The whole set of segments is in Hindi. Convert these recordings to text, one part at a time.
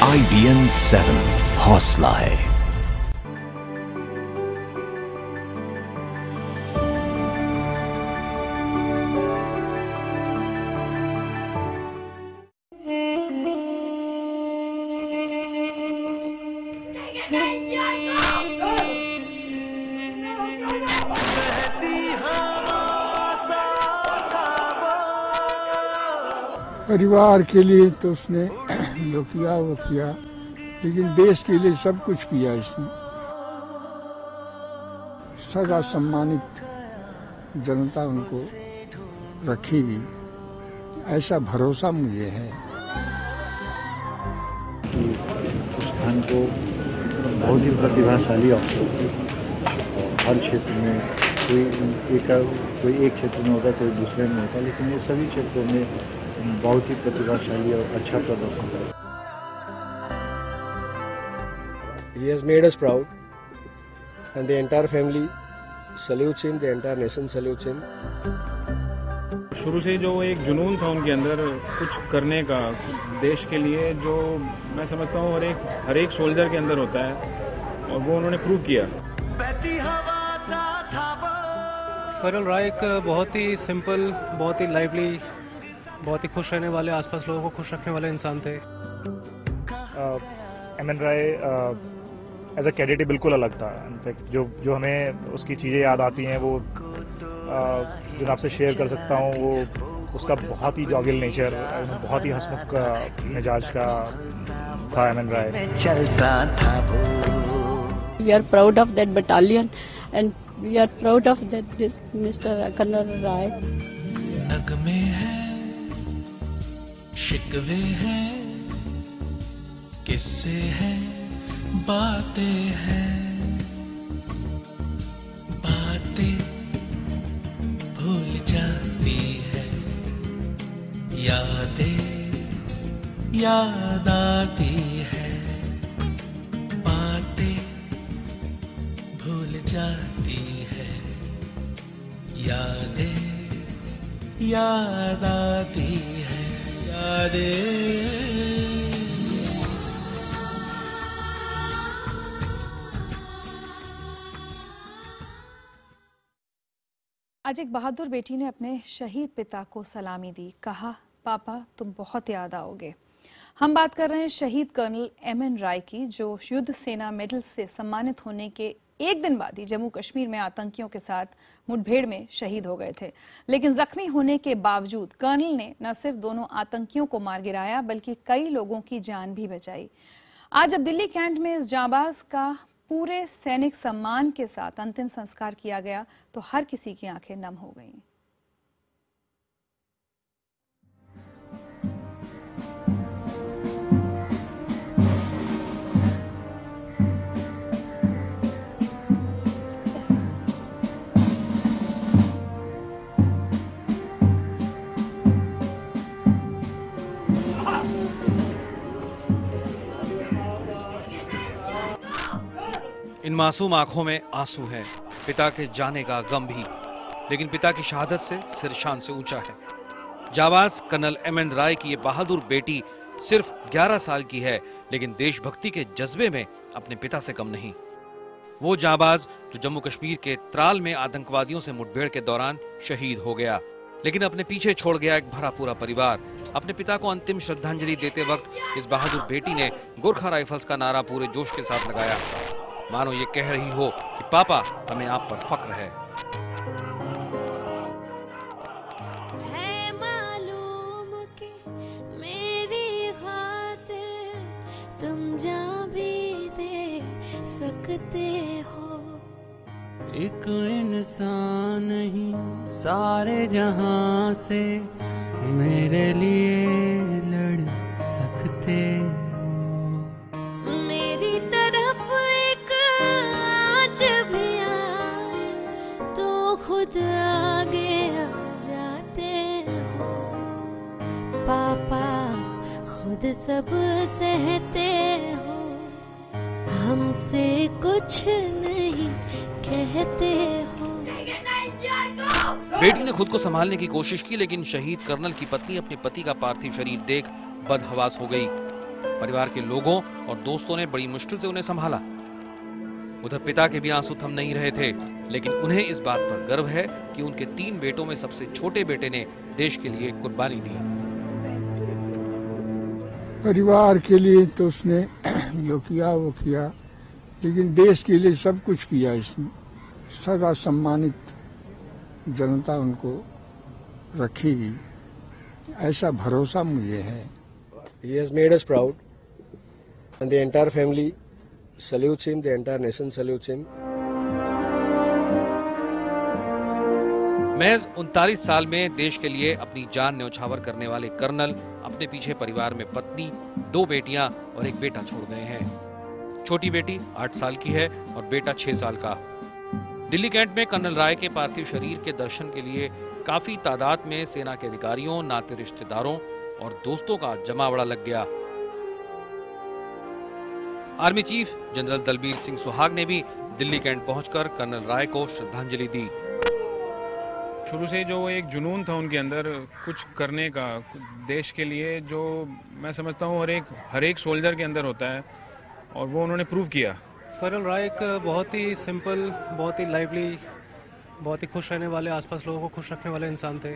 IBN 7 हौसला है। परिवार के लिए तो उसने जो किया वो किया, लेकिन देश के लिए सब कुछ किया इसने। सदा सम्मानित जनता उनको रखेगी, ऐसा भरोसा मुझे है। उस स्थान को बहुत ही प्रतिभाशाली अफसर, हर क्षेत्र में कोई एक क्षेत्र में होता, कोई दूसरे में होता, लेकिन ये सभी क्षेत्रों में बहुत ही प्रतिभाशाली और अच्छा प्रदर्शन करा। He has made us proud, and the entire family salutes him, the entire nation salutes him. शुरू से जो एक जुनून था उनके अंदर कुछ करने का देश के लिए, जो मैं समझता हूँ हर एक सोल्जर के अंदर होता है, और वो उन्होंने प्रूव किया। कर्नल राय एक बहुत ही सिंपल, बहुत ही लाइवली, बहुत ही खुश रहने वाले, आसपास लोगों को खुश रखने वाले इंसान थे। MN Rai as a cadet ही बिल्कुल अलग था। इनफैक्ट जो हमें उसकी चीज़ें याद आती हैं, वो जो मैं आपसे शेयर कर सकता हूँ, वो उसका बहुत ही जॉगिल नेचर, बहुत ही हंसमुख मिजाज का था M N Rai. We are proud of that battalion and we are proud of that this Mr. Colonel Rai. नगमे हैं, शिकवे हैं, किस्से हैं, बातें हैं, बातें भूल जाती है, यादें याद आती है, बातें भूल जाती है, यादें याद आती है, यादें। आज एक बहादुर बेटी ने अपने शहीद पिता को सलामी दी, कहा पापा तुम बहुत याद आओगे। हम बात कर रहे हैं शहीद कर्नल एमएन राय की, जो युद्ध सेना मेडल से सम्मानित होने के एक दिन बाद ही जम्मू कश्मीर में आतंकियों के साथ मुठभेड़ में शहीद हो गए थे। लेकिन जख्मी होने के बावजूद कर्नल ने न सिर्फ दोनों आतंकियों को मार गिराया, बल्कि कई लोगों की जान भी बचाई। आज जब दिल्ली कैंट में इस जांबाज का पूरे सैनिक सम्मान के साथ अंतिम संस्कार किया गया, तो हर किसी की आंखें नम हो गईं। इन मासूम आंखों में आंसू है, पिता के जाने का गम भी, लेकिन पिता की शहादत से सिर शान से ऊंचा है। जाबाज कर्नल एमएन राय की ये बहादुर बेटी सिर्फ 11 साल की है, लेकिन देशभक्ति के जज्बे में अपने पिता से कम नहीं। वो जाबाज जो जम्मू कश्मीर के त्राल में आतंकवादियों से मुठभेड़ के दौरान शहीद हो गया, लेकिन अपने पीछे छोड़ गया एक भरा पूरा परिवार। अपने पिता को अंतिम श्रद्धांजलि देते वक्त इस बहादुर बेटी ने गोरखा राइफल्स का नारा पूरे जोश के साथ लगाया, मानो ये कह रही हो कि पापा हमें आप पर फख्र है। मालूम कि मेरी खातिर तुम जान भी दे सकते हो। एक इंसान नहीं सारे जहां से मेरे लिए लड़ सकते हो। मेरी तरफ एक आँच भी आए तो खुद आगे आ जाते हो। पापा खुद सब सहते हो, हमसे कुछ नहीं कहते हो। बेटी ने खुद को संभालने की कोशिश की, लेकिन शहीद कर्नल की पत्नी अपने पति का पार्थिव शरीर देख बदहवास हो गई। परिवार के लोगों और दोस्तों ने बड़ी मुश्किल से उन्हें संभाला। उधर पिता के भी आंसू थम नहीं रहे थे, लेकिन उन्हें इस बात पर गर्व है कि उनके 3 बेटों में सबसे छोटे बेटे ने देश के लिए कुर्बानी दी। परिवार के लिए तो उसने जो किया वो किया, लेकिन देश के लिए सब कुछ किया। इसने सदा सम्मानित जनता उनको रखेगी, ऐसा भरोसा मुझे है। He has made us proud, and the entire family salutes him, the entire nation salutes him. महज 39 साल में देश के लिए अपनी जान न्यौछावर करने वाले कर्नल अपने पीछे परिवार में पत्नी, 2 बेटियां और एक बेटा छोड़ गए हैं। छोटी बेटी 8 साल की है और बेटा 6 साल का। दिल्ली कैंट में कर्नल राय के पार्थिव शरीर के दर्शन के लिए काफी तादाद में सेना के अधिकारियों, नाते रिश्तेदारों और दोस्तों का जमावड़ा लग गया। Army chief general Dalbir Singh Suhag ने भी दिल्ली कैंट पहुंचकर कर्नल राय को श्रद्धांजलि दी। शुरू से जो एक जुनून था उनके अंदर कुछ करने का देश के लिए, जो मैं समझता हूँ हर एक सोल्जर के अंदर होता है, और वो उन्होंने प्रूव किया। कर्नल राय एक बहुत ही सिंपल, बहुत ही लाइवली, बहुत ही खुश रहने वाले, आसपास लोगों को खुश रखने वाले इंसान थे।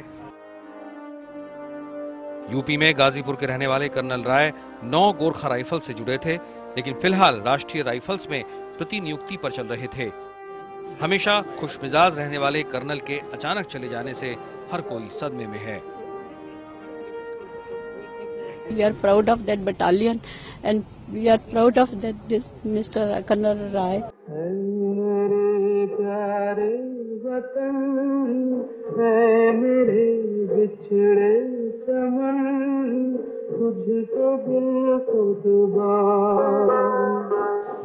यूपी में गाजीपुर के रहने वाले कर्नल राय 9 गोरखा राइफल से जुड़े थे, लेकिन फिलहाल राष्ट्रीय राइफल्स में प्रतिनियुक्ति पर चल रहे थे। हमेशा खुशमिजाज रहने वाले कर्नल के अचानक चले जाने से हर कोई सदमे में है। We are proud of that battalion and we are proud of that this Mr. Colonel Rai. मेरे प्यारे वतन है, मेरे बिछड़े चमन, तुझको बिल्कुल।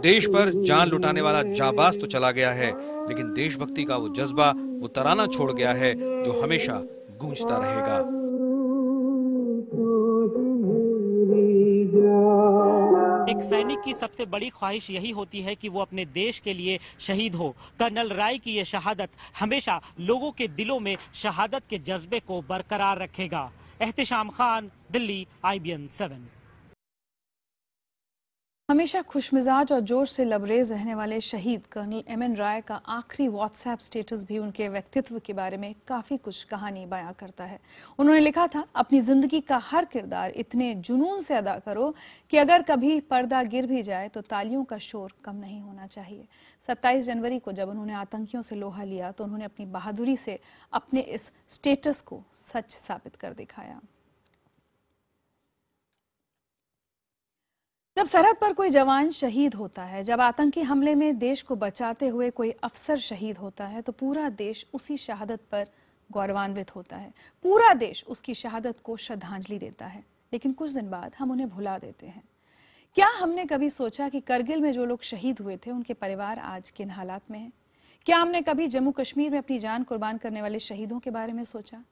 देश पर जान लुटाने वाला जाबाज तो चला गया है, लेकिन देशभक्ति का वो जज्बा, वो तराना छोड़ गया है जो हमेशा गूंजता रहेगा। एक सैनिक की सबसे बड़ी ख्वाहिश यही होती है कि वो अपने देश के लिए शहीद हो। कर्नल राय की ये शहादत हमेशा लोगों के दिलों में शहादत के जज्बे को बरकरार रखेगा। एहतिशाम खान, दिल्ली, IBN 7। हमेशा खुशमिजाज और जोश से लबरेज रहने वाले शहीद कर्नल एमएन राय का आखिरी व्हाट्सएप स्टेटस भी उनके व्यक्तित्व के बारे में काफी कुछ कहानी बयां करता है। उन्होंने लिखा था, अपनी जिंदगी का हर किरदार इतने जुनून से अदा करो कि अगर कभी पर्दा गिर भी जाए तो तालियों का शोर कम नहीं होना चाहिए। 27 जनवरी को जब उन्होंने आतंकियों से लोहा लिया तो उन्होंने अपनी बहादुरी से अपने इस स्टेटस को सच साबित कर दिखाया। जब सरहद पर कोई जवान शहीद होता है, जब आतंकी हमले में देश को बचाते हुए कोई अफसर शहीद होता है, तो पूरा देश उसी शहादत पर गौरवान्वित होता है। पूरा देश उसकी शहादत को श्रद्धांजलि देता है। लेकिन कुछ दिन बाद हम उन्हें भुला देते हैं। क्या हमने कभी सोचा कि करगिल में जो लोग शहीद हुए थे उनके परिवार आज किन हालात में हैं? क्या हमने कभी जम्मू कश्मीर में अपनी जान कुर्बान करने वाले शहीदों के बारे में सोचा?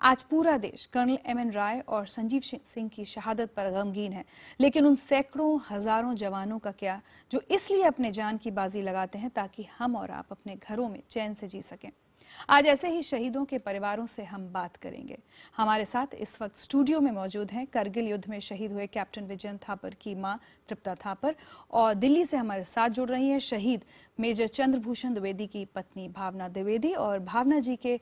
आज पूरा देश कर्नल एमएन राय और संजीव सिंह की शहादत पर गमगीन है, लेकिन उन सैकड़ों हजारों जवानों का क्या जो इसलिए अपने जान की बाजी लगाते हैं ताकि हम और आप अपने घरों में चैन से जी सकें। आज ऐसे ही शहीदों के परिवारों से हम बात करेंगे। हमारे साथ इस वक्त स्टूडियो में मौजूद हैं करगिल युद्ध में शहीद हुए कैप्टन विजयन थापर की मां तृप्ता थापर, और दिल्ली से हमारे साथ जुड़ रही हैं शहीद मेजर चंद्रभूषण द्विवेदी की पत्नी भावना द्विवेदी, और भावना जी के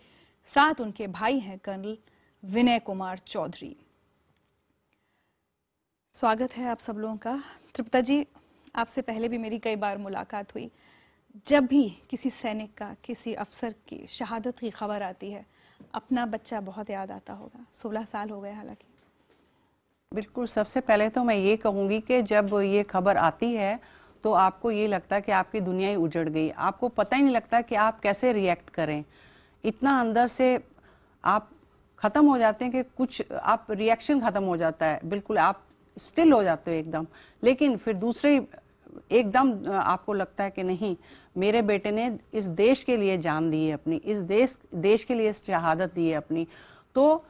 साथ उनके भाई हैं कर्नल विनय कुमार चौधरी। स्वागत है आप सब लोगों का। तृप्ता जी, आपसे पहले भी मेरी कई बार मुलाकात हुई। जब भी किसी सैनिक का, किसी अफसर की शहादत की खबर आती है, अपना बच्चा बहुत याद आता होगा। 16 साल हो गए हालांकि। बिल्कुल, सबसे पहले तो मैं ये कहूंगी कि जब ये खबर आती है तो आपको ये लगता है कि आपकी दुनिया ही उजड़ गई। आपको पता ही नहीं लगता कि आप कैसे रिएक्ट करें। इतना अंदर से आप खत्म हो जाते हैं कि कुछ आप रिएक्शन खत्म हो जाता है, बिल्कुल आप स्टिल हो जाते हो एकदम। लेकिन फिर दूसरे एकदम आपको लगता है कि नहीं, मेरे बेटे ने इस देश के लिए जान दी है अपनी, इस देश के लिए शहादत दी है अपनी। तो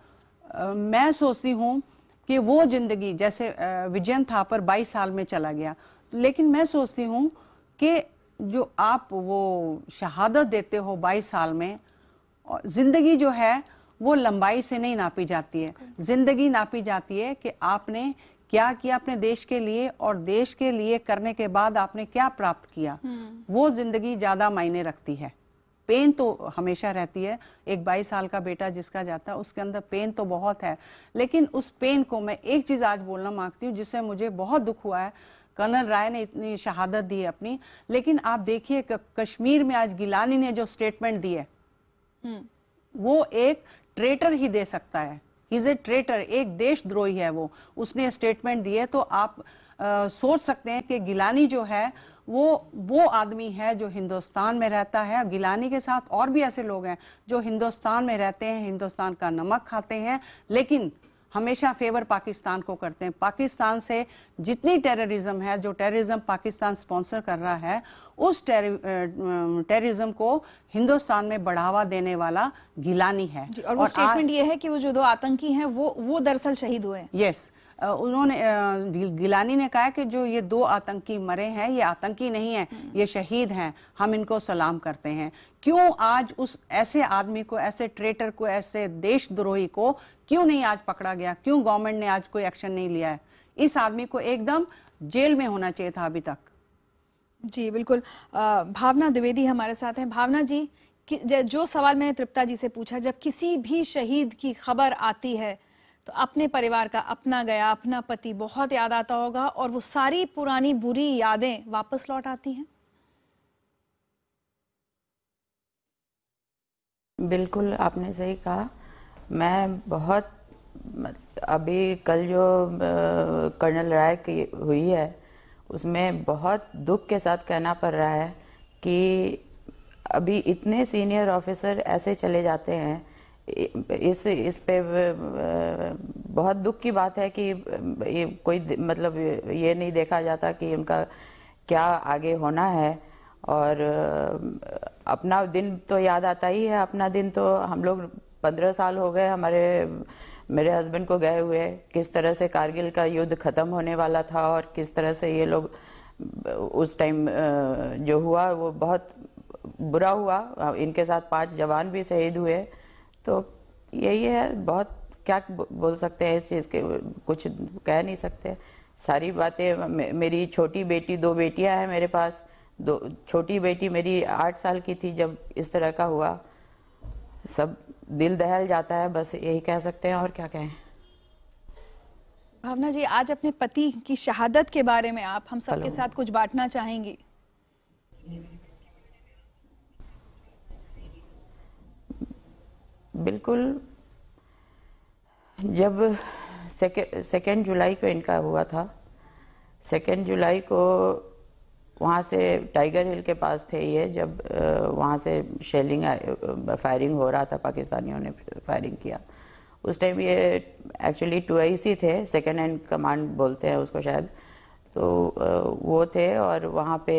मैं सोचती हूँ कि वो जिंदगी, जैसे विजयन थापर 22 साल में चला गया, लेकिन मैं सोचती हूँ कि जो आप वो शहादत देते हो 22 साल में, जिंदगी जो है वो लंबाई से नहीं नापी जाती है। जिंदगी नापी जाती है कि आपने क्या किया अपने देश के लिए और देश के लिए करने के बाद आपने क्या प्राप्त किया, वो जिंदगी ज्यादा मायने रखती है। पेन तो हमेशा रहती है, एक 22 साल का बेटा जिसका जाता है उसके अंदर पेन तो बहुत है, लेकिन उस पेन को मैं एक चीज आज बोलना मांगती हूँ जिससे मुझे बहुत दुख हुआ है। कर्नल राय ने इतनी शहादत दी है अपनी, लेकिन आप देखिए कश्मीर में आज गिलानी ने जो स्टेटमेंट दी है वो एक ट्रेटर ही दे सकता है। इज ए ट्रेटर, एक देशद्रोही है वो, उसने स्टेटमेंट दी है। तो आप सोच सकते हैं कि गिलानी जो है वो आदमी है जो हिंदुस्तान में रहता है। गिलानी के साथ और भी ऐसे लोग हैं जो हिंदुस्तान में रहते हैं, हिंदुस्तान का नमक खाते हैं, लेकिन हमेशा फेवर पाकिस्तान को करते हैं। पाकिस्तान से जितनी टेररिज्म है, जो टेररिज्म पाकिस्तान स्पॉन्सर कर रहा है, उस टेररिज्म को हिंदुस्तान में बढ़ावा देने वाला गिलानी है। और वो स्टेटमेंट ये है कि वो जो 2 आतंकी हैं वो दरअसल शहीद हुए हैं। यस, उन्होंने गिलानी ने कहा कि जो ये 2 आतंकी मरे हैं ये आतंकी नहीं है, ये शहीद हैं, हम इनको सलाम करते हैं। क्यों आज उस ऐसे आदमी को, ऐसे ट्रेटर को, ऐसे देशद्रोही को क्यों नहीं आज पकड़ा गया? क्यों गवर्नमेंट ने आज कोई एक्शन नहीं लिया है? इस आदमी को एकदम जेल में होना चाहिए था अभी तक। जी बिल्कुल। भावना द्विवेदी हमारे साथ हैं। भावना जी, जो सवाल मैंने तृप्ता जी से पूछा, जब किसी भी शहीद की खबर आती है तो अपने परिवार का, अपना गया, अपना पति बहुत याद आता होगा और वो सारी पुरानी बुरी यादें वापस लौट आती हैं। बिल्कुल, आपने सही कहा। मैं बहुत अभी कल जो कर्नल राय की हुई है उसमें बहुत दुख के साथ कहना पड़ रहा है कि अभी इतने सीनियर ऑफिसर ऐसे चले जाते हैं। इस पे बहुत दुख की बात है कि ये कोई मतलब ये नहीं देखा जाता कि उनका क्या आगे होना है। और अपना दिन तो याद आता ही है। अपना दिन तो हम लोग 15 साल हो गए मेरे हस्बैंड को गए हुए, किस तरह से कारगिल का युद्ध खत्म होने वाला था और किस तरह से ये लोग उस टाइम जो हुआ वो बहुत बुरा हुआ। इनके साथ 5 जवान भी शहीद हुए। तो यही है, बहुत क्या बोल सकते हैं इस चीज़ के, कुछ कह नहीं सकते। सारी बातें, मेरी छोटी बेटी, 2 बेटियां हैं मेरे पास। छोटी बेटी मेरी 8 साल की थी जब इस तरह का हुआ। सब दिल दहल जाता है, बस यही कह सकते हैं, और क्या कहें। भावना जी, आज अपने पति की शहादत के बारे में आप हम सबके साथ कुछ बांटना चाहेंगी? बिल्कुल। जब 2 जुलाई को इनका हुआ था, 2 जुलाई को वहाँ से टाइगर हिल के पास थे ये, जब वहाँ से शेलिंग फायरिंग हो रहा था, पाकिस्तानियों ने फायरिंग किया। उस टाइम ये एक्चुअली 2IC थे, सेकेंड हैंड कमांड बोलते हैं उसको शायद। तो वो थे और वहाँ पे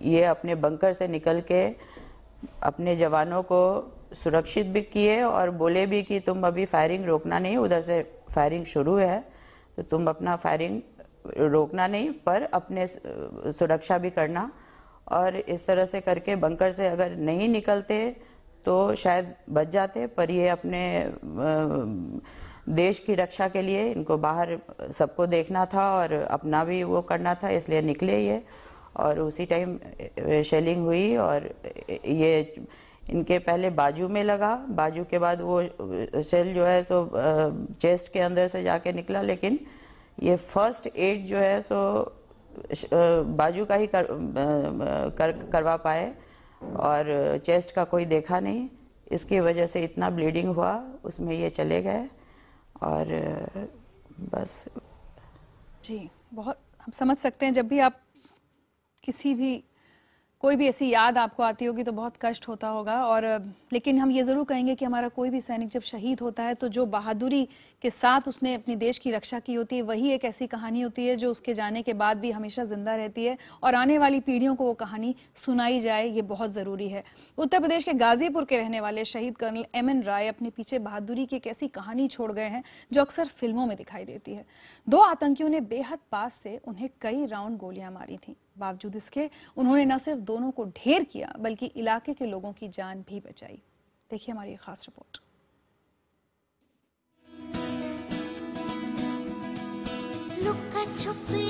ये अपने बंकर से निकल के अपने जवानों को सुरक्षित भी किए और बोले भी कि तुम अभी फायरिंग रोकना नहीं, उधर से फायरिंग शुरू है तो तुम अपना फायरिंग रोकना नहीं पर अपने सुरक्षा भी करना। और इस तरह से करके बंकर से अगर नहीं निकलते तो शायद बच जाते, पर ये अपने देश की रक्षा के लिए इनको बाहर सबको देखना था और अपना भी वो करना था, इसलिए निकले ये। और उसी टाइम शेलिंग हुई और ये इनके पहले बाजू में लगा, बाजू के बाद वो शेल जो है तो चेस्ट के अंदर से जाके निकला, लेकिन ये फर्स्ट एड जो है सो बाजू का ही करवा पाए और चेस्ट का कोई देखा नहीं। इसकी वजह से इतना ब्लीडिंग हुआ, उसमें ये चले गए और बस। जी, बहुत हम समझ सकते हैं, जब भी आप किसी भी कोई भी ऐसी याद आपको आती होगी तो बहुत कष्ट होता होगा। और लेकिन हम ये जरूर कहेंगे कि हमारा कोई भी सैनिक जब शहीद होता है तो जो बहादुरी के साथ उसने अपने देश की रक्षा की होती है, वही एक ऐसी कहानी होती है जो उसके जाने के बाद भी हमेशा जिंदा रहती है और आने वाली पीढ़ियों को वो कहानी सुनाई जाए, ये बहुत जरूरी है। उत्तर प्रदेश के गाजीपुर के रहने वाले शहीद कर्नल MN राय अपने पीछे बहादुरी की एक ऐसी कहानी छोड़ गए हैं जो अक्सर फिल्मों में दिखाई देती है। 2 आतंकियों ने बेहद पास से उन्हें कई राउंड गोलियां मारी थी, बावजूद इसके उन्होंने न सिर्फ दोनों को ढेर किया बल्कि इलाके के लोगों की जान भी बचाई। देखिए हमारी खास रिपोर्ट। लुका छुपी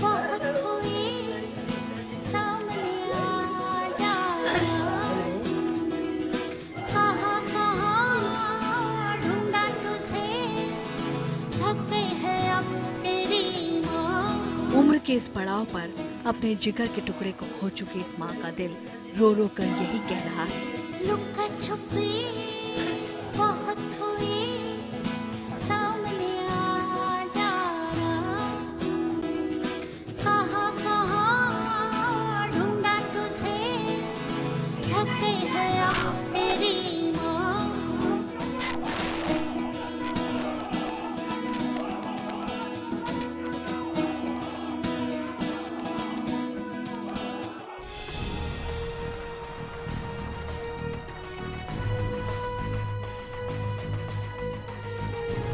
बहुत हुई, सामने आ जाना, कहाँ कहाँ ढूंढा तुझे, थक गई है अब तेरी माँ। उम्र के इस पड़ाव पर अपने जिगर के टुकड़े को खो चुकी इस माँ का दिल रो रो कर यही कह रहा है, लुका छुपी बहुत हुई, सामने आ जाना, कहाँ कहाँ ढूंढा तुझे, थक गई है अब तेरी माँ।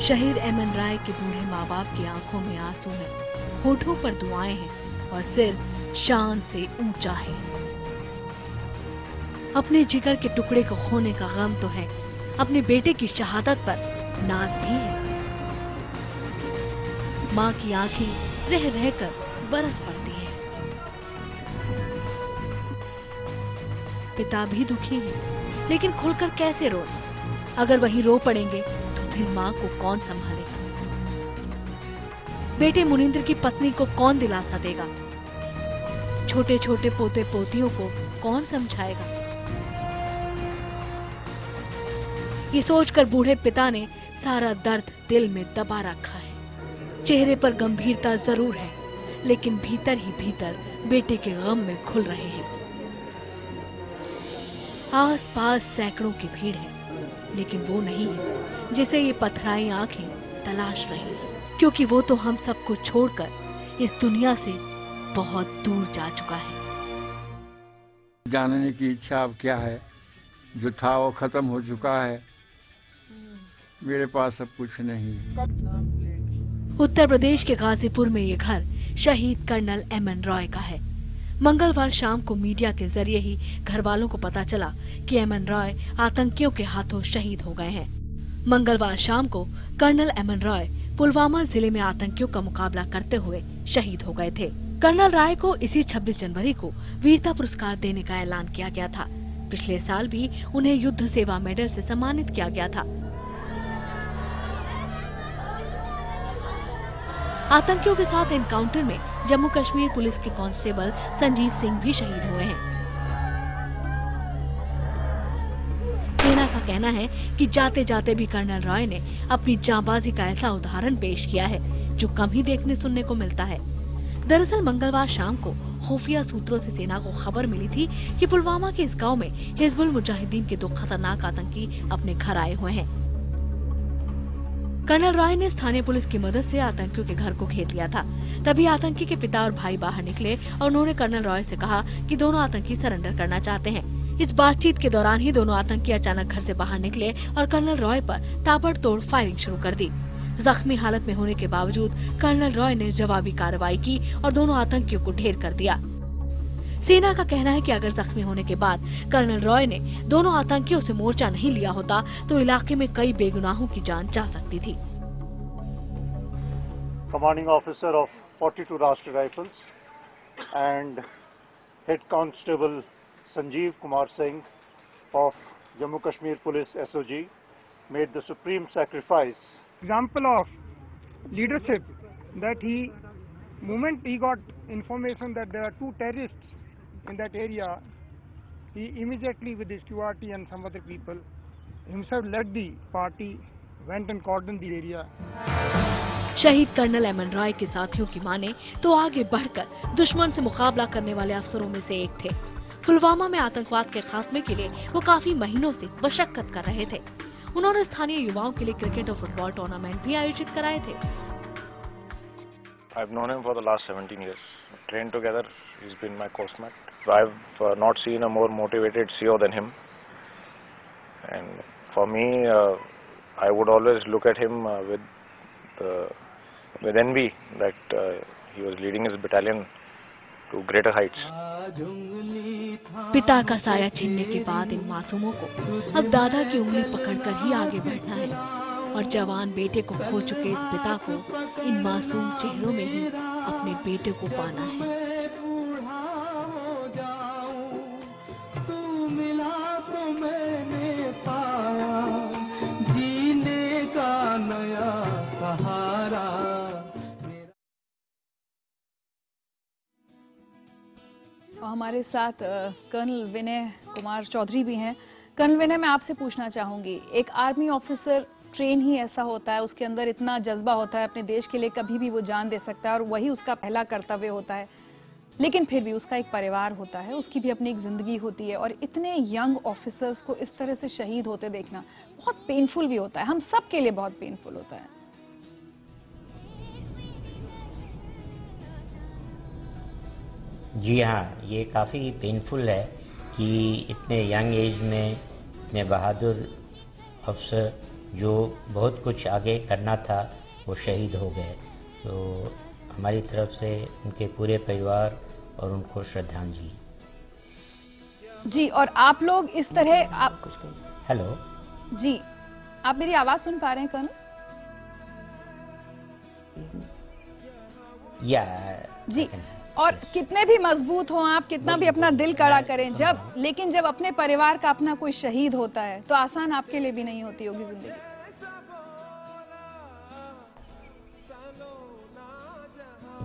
शहीद एमएन राय के बूढ़े माँ बाप की आंखों में आंसू हैं, होठों पर दुआएं हैं और सिर शान से ऊंचा है। अपने जिगर के टुकड़े को खोने का गम तो है, अपने बेटे की शहादत पर नाज भी है। माँ की आंखें रह रहकर बरस पड़ती है। पिता भी दुखी है, लेकिन खुलकर कैसे रोए? अगर वहीं रो पड़ेंगे तो फिर माँ को कौन संभालेगा? बेटे मुनिंद्र की पत्नी को कौन दिलासा देगा? छोटे छोटे पोते पोतियों को कौन समझाएगा? ये सोचकर बूढ़े पिता ने सारा दर्द दिल में दबा रखा है। चेहरे पर गंभीरता जरूर है, लेकिन भीतर ही भीतर बेटे के गम में घुल रहे हैं। आस पास सैकड़ों की भीड़ है, लेकिन वो नहीं है जिसे ये पथराई आंखें तलाश रही हैं, क्योंकि वो तो हम सबको छोड़कर इस दुनिया से बहुत दूर जा चुका है। जानने की इच्छा अब क्या है? जो था वो खत्म हो चुका है। मेरे पास अब कुछ नहीं। उत्तर प्रदेश के गाजीपुर में ये घर शहीद कर्नल एमएन रॉय का है। मंगलवार शाम को मीडिया के जरिए ही घर वालों को पता चला कि एमएन रॉय आतंकियों के हाथों शहीद हो गए हैं। मंगलवार शाम को कर्नल एमएन रॉय पुलवामा जिले में आतंकियों का मुकाबला करते हुए शहीद हो गए थे। कर्नल रॉय को इसी 26 जनवरी को वीरता पुरस्कार देने का ऐलान किया गया था। पिछले साल भी उन्हें युद्ध सेवा मेडल से सम्मानित किया गया था। आतंकियों के साथ एनकाउंटर में जम्मू कश्मीर पुलिस के कांस्टेबल संजीव सिंह भी शहीद हुए हैं। सेना का कहना है कि जाते जाते भी कर्नल रॉय ने अपनी जांबाजी का ऐसा उदाहरण पेश किया है जो कम ही देखने सुनने को मिलता है। दरअसल मंगलवार शाम को खुफिया सूत्रों से सेना को खबर मिली थी कि पुलवामा के इस गांव में हिजबुल मुजाहिदीन के 2 खतरनाक आतंकी अपने घर आए हुए हैं। कर्नल रॉय ने स्थानीय पुलिस की मदद से आतंकियों के घर को घेर लिया था। तभी आतंकी के पिता और भाई बाहर निकले और उन्होंने कर्नल रॉय से कहा कि दोनों आतंकी सरेंडर करना चाहते हैं। इस बातचीत के दौरान ही दोनों आतंकी अचानक घर से बाहर निकले और कर्नल रॉय पर ताबड़तोड़ फायरिंग शुरू कर दी। जख्मी हालत में होने के बावजूद कर्नल रॉय ने जवाबी कार्रवाई की और दोनों आतंकियों को ढेर कर दिया। सेना का कहना है कि अगर जख्मी होने के बाद कर्नल रॉय ने दोनों आतंकियों से मोर्चा नहीं लिया होता तो इलाके में कई बेगुनाहों की जान जा सकती थी। कमांडिंग ऑफिसर ऑफ 42 राष्ट्रीय rifles and head constable Sanjeev Kumar Singh of Jammu Kashmir Police SOG made the supreme sacrifice. Example of leadership that moment he got information that there are 2 terrorists in that area, he immediately with his QRT and some other people himself led the party, went and cordoned the area. शहीद कर्नल एमएन रॉय के साथियों की माने तो आगे बढ़कर दुश्मन से मुकाबला करने वाले अफसरों में से एक थे। पुलवामा में आतंकवाद के खात्मे के लिए वो काफी महीनों से मशक्कत कर रहे थे। उन्होंने स्थानीय युवाओं के लिए क्रिकेट और फुटबॉल टूर्नामेंट भी आयोजित कराए थे। I've known him for the last 17 years. Trained together. He's been my coursemate. I've not seen a more motivated CEO than him. And for me, I would always look at him with envy that he was leading his battalion to greater heights. पिता का साया छीनने के बाद इन मासूमों को अब दादा की उंगली पकड़कर ही आगे बढ़ना है और जवान बेटे को खो चुके इस पिता को इन मासूम चेहरों में ही अपने बेटे को पाना है। हमारे साथ कर्नल विनय कुमार चौधरी भी हैं। कर्नल विनय, मैं आपसे पूछना चाहूंगी, एक आर्मी ऑफिसर ट्रेन ही ऐसा होता है, उसके अंदर इतना जज्बा होता है, अपने देश के लिए कभी भी वो जान दे सकता है और वही उसका पहला कर्तव्य होता है, लेकिन फिर भी उसका एक परिवार होता है, उसकी भी अपनी एक जिंदगी होती है और इतने यंग ऑफिसर्स को इस तरह से शहीद होते देखना बहुत पेनफुल भी होता है, हम सब के लिए बहुत पेनफुल होता है। जी हाँ, ये काफ़ी पेनफुल है कि इतने यंग एज में इतने बहादुर अफसर जो बहुत कुछ आगे करना था वो शहीद हो गए। तो हमारी तरफ से उनके पूरे परिवार और उनको श्रद्धांजलि। जी, और आप लोग इस तरह हेलो जी, आप मेरी आवाज सुन पा रहे हैं कर्नल? या जी, और कितने भी मजबूत हो आप, कितना भी अपना दिल कड़ा करें, लेकिन जब अपने परिवार का अपना कोई शहीद होता है तो आसान आपके लिए भी नहीं होती होगी जिंदगी।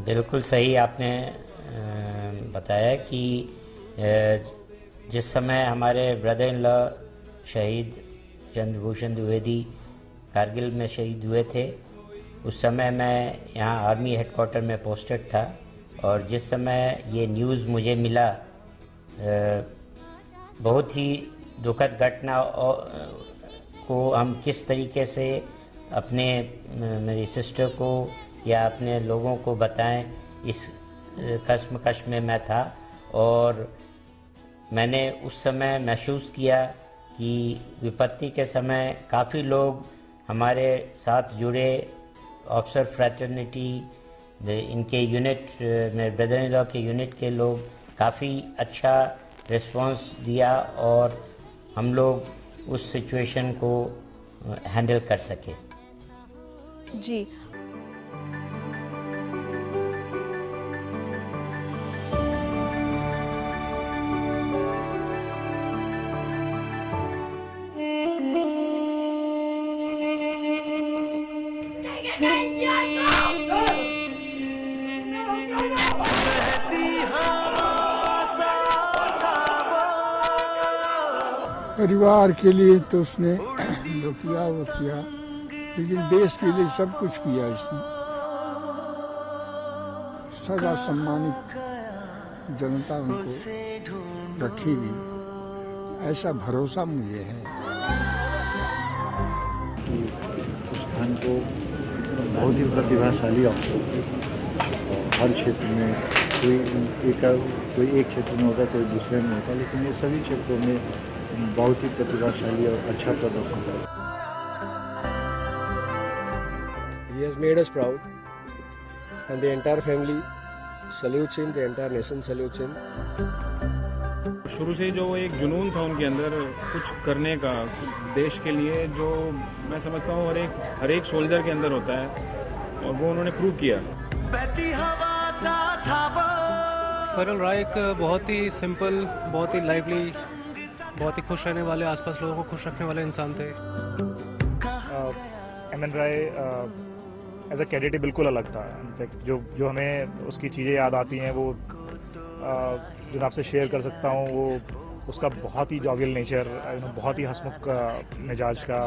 बिल्कुल सही आपने बताया कि जिस समय हमारे ब्रदर इन लॉ शहीद चंद्रभूषण द्विवेदी कारगिल में शहीद हुए थे, उस समय मैं यहाँ आर्मी हेडक्वार्टर में पोस्टेड था और जिस समय ये न्यूज़ मुझे मिला, बहुत ही दुखद घटना को हम किस तरीके से अपने मेरी सिस्टर को या अपने लोगों को बताएं, इस कश्मकश में मैं था। और मैंने उस समय महसूस किया कि विपत्ति के समय काफ़ी लोग हमारे साथ जुड़े, ऑफिसर फ्रैटर्निटी, इनके यूनिट में ब्रदर इन लॉ के यूनिट के लोग काफ़ी अच्छा रिस्पांस दिया और हम लोग उस सिचुएशन को हैंडल कर सके। जी, परिवार के लिए तो उसने जो किया वो किया, लेकिन देश के लिए सब कुछ किया इसने। सदा सम्मानित जनता उनको रखेगी, ऐसा भरोसा मुझे है। उस स्थान को बहुत ही प्रतिभाशाली अफसर थे। हर क्षेत्र में कोई एक क्षेत्र में होता, कोई दूसरे में होता, लेकिन ये सभी क्षेत्रों में बहुत ही प्रतिभाशाली और अच्छा प्रदर्शन करा। He has made us proud, and the entire family salutes him, the entire nation salutes him. शुरू से जो एक जुनून था उनके अंदर कुछ करने का देश के लिए, जो मैं समझता हूँ हर एक सोल्जर के अंदर होता है, और वो उन्होंने प्रूव किया। कर्नल राय एक बहुत ही सिंपल, बहुत ही लाइवली, बहुत ही खुश रहने वाले, आसपास लोगों को खुश रखने वाले इंसान थे। MN Rai as a cadet बिल्कुल अलग था। इनफैक्ट जो हमें उसकी चीज़ें याद आती हैं वो जो मैं आपसे शेयर कर सकता हूँ, वो उसका बहुत ही जॉवियल नेचर, बहुत ही हंसमुख मिजाज का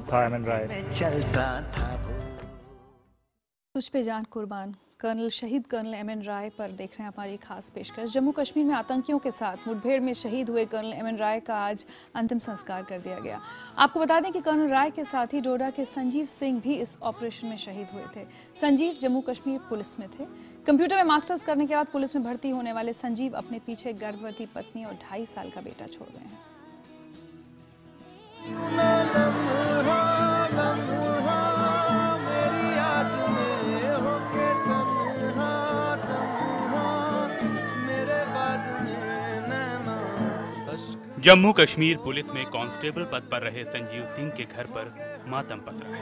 था एमएन राय। तुझ पे जान कुर्बान, शहीद कर्नल एमएन राय पर देख रहे हैं हमारी खास पेशकश। जम्मू कश्मीर में आतंकियों के साथ मुठभेड़ में शहीद हुए कर्नल एमएन राय का आज अंतिम संस्कार कर दिया गया। आपको बता दें कि कर्नल राय के साथ ही डोडा के संजीव सिंह भी इस ऑपरेशन में शहीद हुए थे। संजीव जम्मू कश्मीर पुलिस में थे। कंप्यूटर में मास्टर्स करने के बाद पुलिस में भर्ती होने वाले संजीव अपने पीछे गर्भवती पत्नी और 2.5 साल का बेटा छोड़ गए हैं। जम्मू कश्मीर पुलिस में कांस्टेबल पद पर रहे संजीव सिंह के घर पर मातम पसरा है।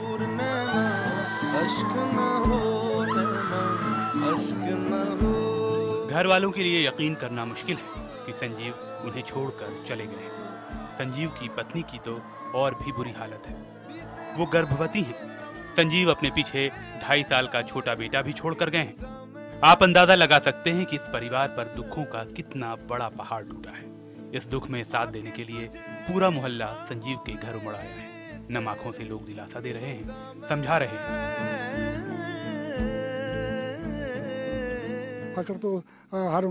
घर वालों के लिए यकीन करना मुश्किल है कि संजीव उन्हें छोड़कर चले गए। संजीव की पत्नी की तो और भी बुरी हालत है, वो गर्भवती हैं। संजीव अपने पीछे 2.5 साल का छोटा बेटा भी छोड़कर गए हैं। आप अंदाजा लगा सकते हैं कि इस परिवार पर दुखों का कितना बड़ा पहाड़ टूटा है। इस दुख में साथ देने के लिए पूरा मोहल्ला संजीव के घर उमड़ आया है। नम आंखों से लोग दिलासा दे रहे हैं, समझा रहे हैं। फख्र तो हर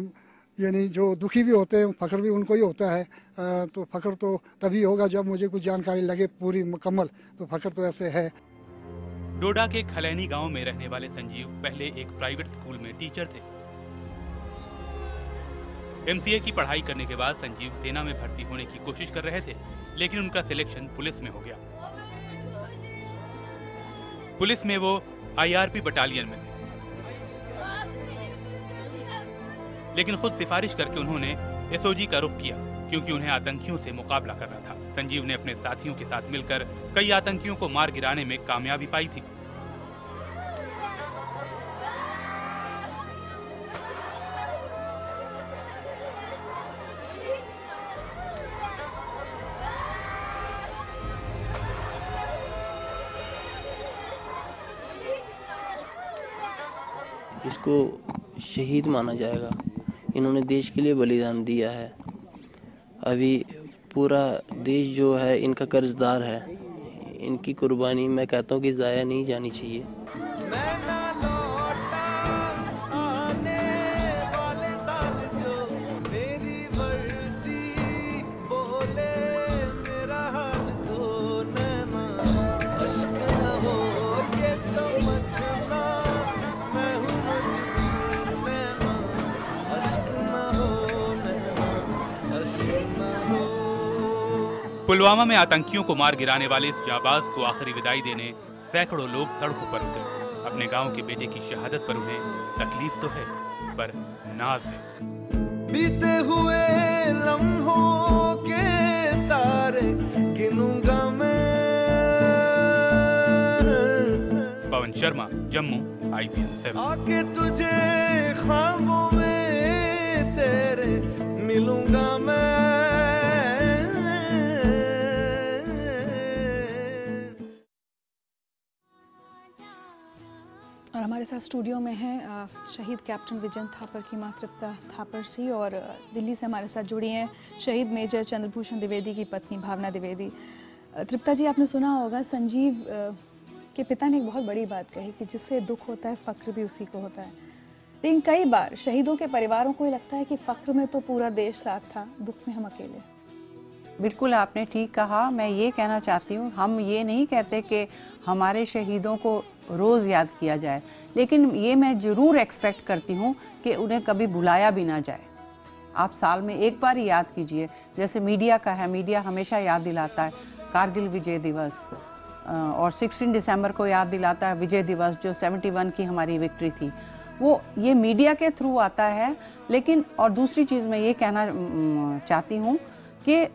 यानी जो दुखी भी होते हैं फख्र भी उनको ही होता है। तो फख्र तो तभी होगा जब मुझे कुछ जानकारी लगे पूरी मुकम्मल, तो फख्र तो ऐसे है। डोडा के खलैनी गांव में रहने वाले संजीव पहले एक प्राइवेट स्कूल में टीचर थे। MCA की पढ़ाई करने के बाद संजीव सेना में भर्ती होने की कोशिश कर रहे थे, लेकिन उनका सिलेक्शन पुलिस में हो गया। पुलिस में वो IRP बटालियन में थे, लेकिन खुद सिफारिश करके उन्होंने SOG का रुख किया, क्योंकि उन्हें आतंकियों से मुकाबला करना था। संजीव ने अपने साथियों के साथ मिलकर कई आतंकियों को मार गिराने में कामयाबी पाई थी। इसको शहीद माना जाएगा। इन्होंने देश के लिए बलिदान दिया है। अभी पूरा देश जो है इनका कर्जदार है। इनकी कुर्बानी मैं कहता हूँ कि ज़ाया नहीं जानी चाहिए। पुलवामा में आतंकियों को मार गिराने वाले इस जाबाज को आखिरी विदाई देने सैकड़ों लोग सड़कों पर उतरे। अपने गांव के बेटे की शहादत पर उन्हें तकलीफ तो है, पर नाज है। बीते हुए लम्हों के तारे गिनूंगा मैं। पवन शर्मा, जम्मू, IPN 7। आके तुझे ख्वाबों में तेरे मिलूंगा मैं। और हमारे साथ स्टूडियो में हैं शहीद कैप्टन विजन थापर की मां तृप्ता थापर जी, और दिल्ली से हमारे साथ जुड़ी हैं शहीद मेजर चंद्रभूषण द्विवेदी की पत्नी भावना द्विवेदी। तृप्ता जी, आपने सुना होगा संजीव के पिता ने एक बहुत बड़ी बात कही कि जिससे दुख होता है फख्र भी उसी को होता है। लेकिन कई बार शहीदों के परिवारों को लगता है कि फख्र में तो पूरा देश साथ था, दुख में हम अकेले। बिल्कुल आपने ठीक कहा। मैं ये कहना चाहती हूँ, हम ये नहीं कहते कि हमारे शहीदों को रोज़ याद किया जाए, लेकिन ये मैं ज़रूर एक्सपेक्ट करती हूँ कि उन्हें कभी भुलाया भी ना जाए। आप साल में एक बार ही याद कीजिए, जैसे मीडिया का है, मीडिया हमेशा याद दिलाता है कारगिल विजय दिवस, और 16 दिसंबर को याद दिलाता है विजय दिवस जो 71 की हमारी विक्ट्री थी। वो ये मीडिया के थ्रू आता है। लेकिन और दूसरी चीज़ मैं ये कहना चाहती हूँ कि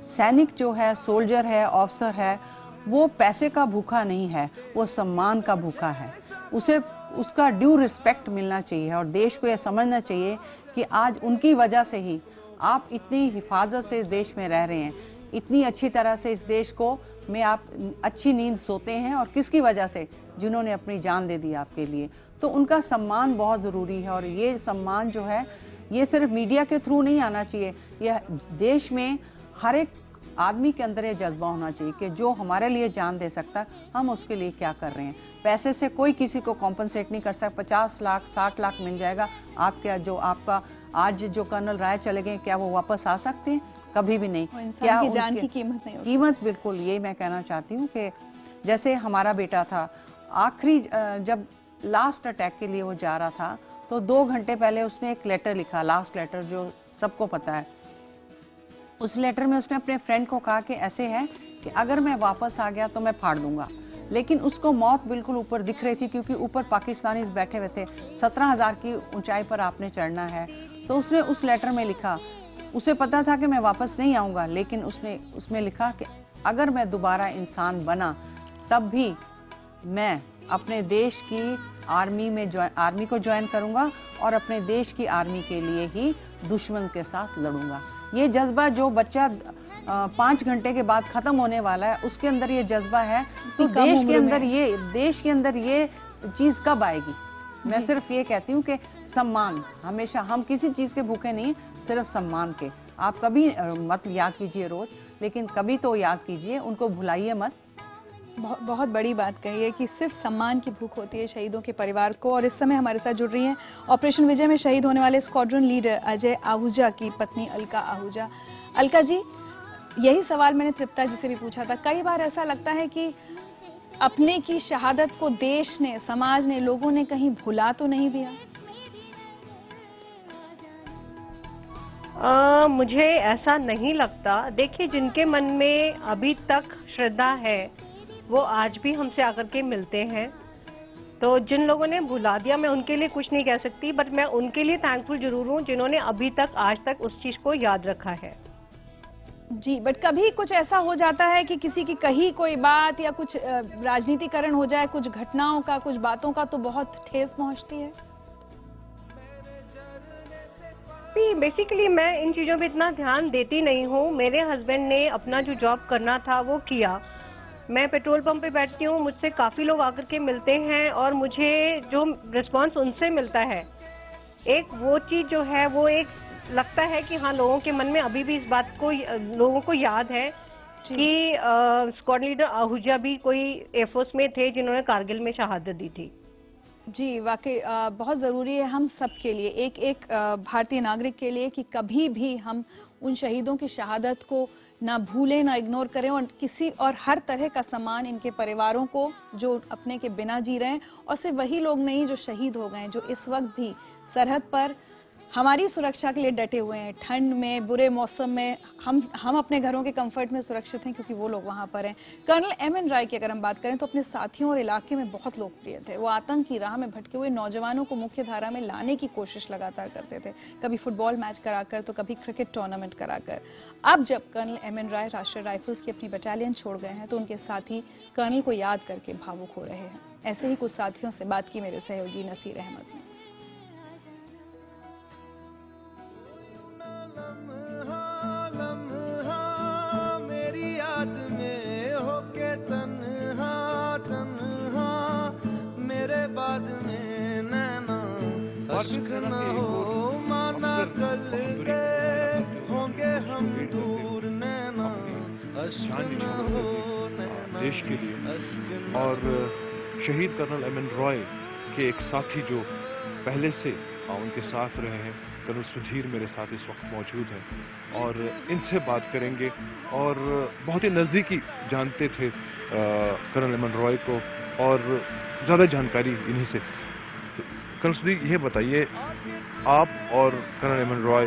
सैनिक जो है, सोल्जर है, ऑफिसर है, वो पैसे का भूखा नहीं है, वो सम्मान का भूखा है। उसे उसका ड्यू रिस्पेक्ट मिलना चाहिए, और देश को यह समझना चाहिए कि आज उनकी वजह से ही आप इतनी हिफाजत से इस देश में रह रहे हैं, इतनी अच्छी तरह से इस देश को में आप अच्छी नींद सोते हैं, और किसकी वजह से? जिन्होंने अपनी जान दे दी आपके लिए। तो उनका सम्मान बहुत ज़रूरी है, और ये सम्मान जो है ये सिर्फ मीडिया के थ्रू नहीं आना चाहिए। यह देश में हर एक आदमी के अंदर ये जज्बा होना चाहिए कि जो हमारे लिए जान दे सकता है, हम उसके लिए क्या कर रहे हैं। पैसे से कोई किसी को कॉम्पनसेट नहीं कर सकता। 50 लाख 60 लाख मिल जाएगा, आपके जो आपका आज जो कर्नल राय चले गए, क्या वो वापस आ सकते हैं? कभी भी नहीं। क्या की जान की कीमत नहीं होती? कीमत बिल्कुल, ये मैं कहना चाहती हूँ कि जैसे हमारा बेटा था, आखिरी जब लास्ट अटैक के लिए वो जा रहा था, तो 2 घंटे पहले उसने एक लेटर लिखा, लास्ट लेटर जो सबको पता है। उस लेटर में उसने अपने फ्रेंड को कहा कि ऐसे है कि अगर मैं वापस आ गया तो मैं फाड़ दूंगा। लेकिन उसको मौत बिल्कुल ऊपर दिख रही थी, क्योंकि ऊपर पाकिस्तानी बैठे हुए थे। 17,000 की ऊंचाई पर आपने चढ़ना है। तो उसने उस लेटर में लिखा, उसे पता था कि मैं वापस नहीं आऊंगा, लेकिन उसने उसमें लिखा कि अगर मैं दोबारा इंसान बना तब भी मैं अपने देश की आर्मी को ज्वाइन करूंगा और अपने देश की आर्मी के लिए ही दुश्मन के साथ लड़ूंगा। ये जज्बा जो बच्चा 5 घंटे के बाद खत्म होने वाला है, उसके अंदर ये जज्बा है, तो देश के अंदर ये चीज कब आएगी? मैं सिर्फ ये कहती हूँ कि सम्मान, हमेशा हम किसी चीज के भूखे नहीं, सिर्फ सम्मान के। आप कभी मत याद कीजिए रोज, लेकिन कभी तो याद कीजिए, उनको भुलाइए मत। बहुत बड़ी बात कही है कि सिर्फ सम्मान की भूख होती है शहीदों के परिवार को। और इस समय हमारे साथ जुड़ रही हैं ऑपरेशन विजय में शहीद होने वाले स्क्वाड्रन लीडर अजय आहूजा की पत्नी अलका आहूजा। अलका जी, यही सवाल मैंने तृप्ता जी से भी पूछा था। कई बार ऐसा लगता है कि अपने की शहादत को देश ने, समाज ने, लोगों ने कहीं भुला तो नहीं दिया? मुझे ऐसा नहीं लगता। देखिए, जिनके मन में अभी तक श्रद्धा है वो आज भी हमसे आकर के मिलते हैं। तो जिन लोगों ने भुला दिया, मैं उनके लिए कुछ नहीं कह सकती, बट मैं उनके लिए थैंकफुल जरूर हूँ जिन्होंने अभी तक आज तक उस चीज को याद रखा है। जी, बट कभी कुछ ऐसा हो जाता है कि किसी की कही कोई बात या कुछ राजनीतिकरण हो जाए, कुछ घटनाओं का, कुछ बातों का, तो बहुत ठेस पहुंचती है। बेसिकली मैं इन चीजों पे इतना ध्यान देती नहीं हूँ। मेरे हस्बैंड ने अपना जो जॉब करना था वो किया। मैं पेट्रोल पंप पे बैठती हूँ, मुझसे काफी लोग आकर के मिलते हैं और मुझे जो रिस्पांस उनसे मिलता है, एक वो चीज जो है वो एक लगता है कि हाँ, लोगों के मन में अभी भी इस बात को, लोगों को याद है कि स्क्वाड लीडर आहूजा भी कोई एयरफोर्स में थे जिन्होंने कारगिल में शहादत दी थी। जी, वाकई बहुत ज़रूरी है हम सब के लिए, एक एक भारतीय नागरिक के लिए, कि कभी भी हम उन शहीदों की शहादत को ना भूलें, ना इग्नोर करें, और किसी और हर तरह का सम्मान इनके परिवारों को जो अपने के बिना जी रहे हैं। और सिर्फ वही लोग नहीं जो शहीद हो गए, जो इस वक्त भी सरहद पर हमारी सुरक्षा के लिए डटे हुए हैं। ठंड में, बुरे मौसम में हम अपने घरों के कंफर्ट में सुरक्षित हैं क्योंकि वो लोग वहां पर हैं। कर्नल एमएन राय की अगर हम बात करें तो अपने साथियों और इलाके में बहुत लोकप्रिय थे। वो आतंक की राह में भटके हुए नौजवानों को मुख्य धारा में लाने की कोशिश लगातार करते थे, कभी फुटबॉल मैच कराकर तो कभी क्रिकेट टूर्नामेंट कराकर। अब जब कर्नल एमएन राय राष्ट्रीय राइफल्स की अपनी बटालियन छोड़ गए हैं तो उनके साथी कर्नल को याद करके भावुक हो रहे हैं। ऐसे ही कुछ साथियों से बात की मेरे सहयोगी नसीर अहमद ने। देश के लिए और शहीद कर्नल एमएन रॉय के एक साथी जो पहले से उनके साथ रहे हैं, कर्नल सुधीर मेरे साथ इस वक्त मौजूद हैं और इनसे बात करेंगे। और बहुत ही नज़दीकी जानते थे कर्नल एमएन रॉय को और ज़्यादा जानकारी इन्हीं से। तो कर्नल सुधीर, ये बताइए, आप और कर्नल एमएन रॉय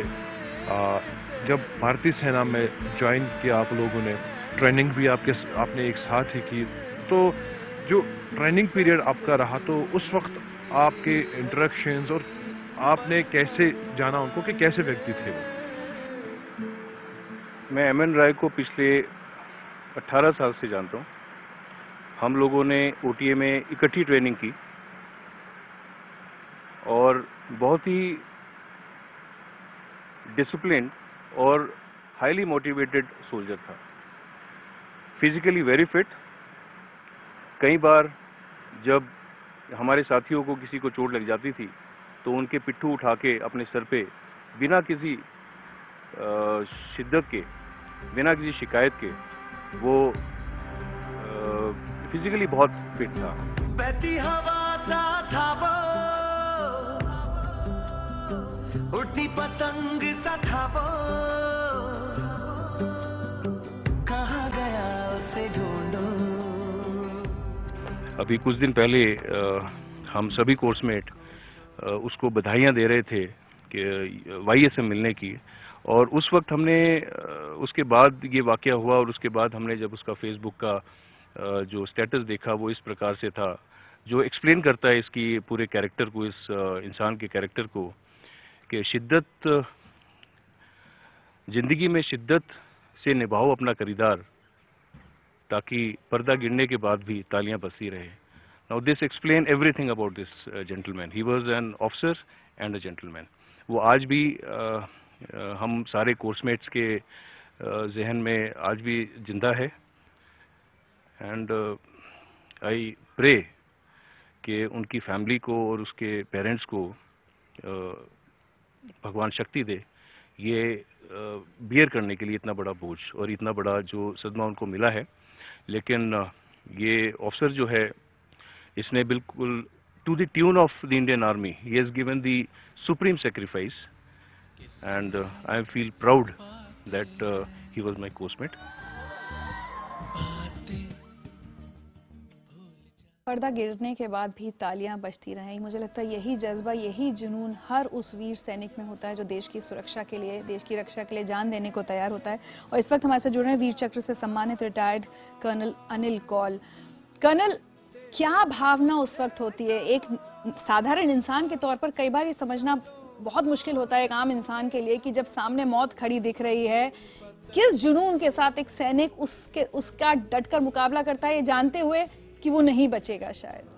जब भारतीय सेना में ज्वाइन किया आप लोगों ने, ट्रेनिंग भी आपने एक साथ ही की, तो जो ट्रेनिंग पीरियड आपका रहा तो उस वक्त आपके इंटरेक्शंस और आपने कैसे जाना उनको कि कैसे व्यक्ति थे वो? मैं एमएन राय को पिछले 18 साल से जानता हूँ। हम लोगों ने ओटीए में इकट्ठी ट्रेनिंग की और बहुत ही डिसिप्लिन और हाईली मोटिवेटेड सोल्जर था, फिजिकली वेरी फिट। कई बार जब हमारे साथियों को किसी को चोट लग जाती थी तो उनके पिट्ठू उठा के अपने सर पे बिना किसी शिद्दत के, बिना किसी शिकायत के, वो फिजिकली बहुत फिट था। बहती हवा सा था वो, उड़ती पतंग सा था वो, कहाँ गया उसे ढूंढो। अभी कुछ दिन पहले हम सभी कोर्समेट उसको बधाइयाँ दे रहे थे कि वाईए से मिलने की, और उस वक्त हमने उसके बाद ये वाकया हुआ और उसके बाद हमने जब उसका फेसबुक का जो स्टेटस देखा वो इस प्रकार से था, जो एक्सप्लेन करता है इसकी पूरे कैरेक्टर को, इस इंसान के कैरेक्टर को, कि शिद्दत, जिंदगी में शिद्दत से निभाओ अपना किरदार, ताकि पर्दा गिरने के बाद भी तालियां बजती रहे। Now this explain everything about this gentleman. He was an officer and a gentleman. वो आज भी हम सारे कोर्समेट्स के जहन में आज भी जिंदा है। एंड आई प्रे कि उनकी फैमिली को और उसके पेरेंट्स को भगवान शक्ति दे ये बियर करने के लिए इतना बड़ा बोझ और इतना बड़ा जो सदमा उनको मिला है। लेकिन ये ऑफिसर जो है इसने बिल्कुल to the tune of the Indian army he has given the supreme sacrifice and I feel proud that he was my coursemate. पर्दा गिरने के बाद भी तालियां बजती रहें। मुझे लगता है यही जज्बा, यही जुनून हर उस वीर सैनिक में होता है जो देश की सुरक्षा के लिए, देश की रक्षा के लिए जान देने को तैयार होता है। और इस वक्त हमारे साथ जुड़ रहे हैं वीर चक्र से सम्मानित retired colonel Anil Kaul. Colonel, क्या भावना उस वक्त होती है? एक साधारण इंसान के तौर पर कई बार ये समझना बहुत मुश्किल होता है एक आम इंसान के लिए कि जब सामने मौत खड़ी दिख रही है, किस जुनून के साथ एक सैनिक उसका डटकर मुकाबला करता है, ये जानते हुए कि वो नहीं बचेगा शायद।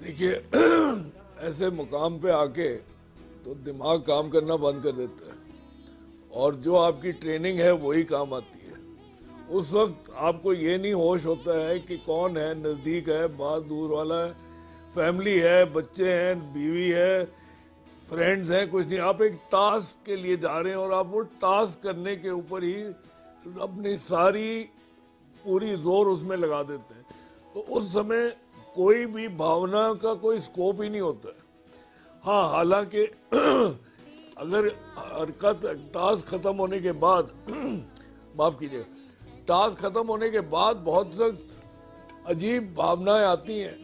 देखिए, ऐसे मुकाम पे आके तो दिमाग काम करना बंद कर देता है और जो आपकी ट्रेनिंग है वही काम आती है। उस वक्त आपको ये नहीं होश होता है कि कौन है, नजदीक है, बहुत दूर वाला है, फैमिली है, बच्चे हैं, बीवी है, फ्रेंड्स हैं, कुछ नहीं। आप एक टास्क के लिए जा रहे हैं और आप वो टास्क करने के ऊपर ही अपनी सारी पूरी जोर उसमें लगा देते हैं। तो उस समय कोई भी भावना का कोई स्कोप ही नहीं होता है। हाँ, हालांकि अगर हरकत टास्क खत्म होने के बाद माफ कीजिए, टास्क खत्म होने के बाद बहुत सख्त अजीब भावनाएं आती हैं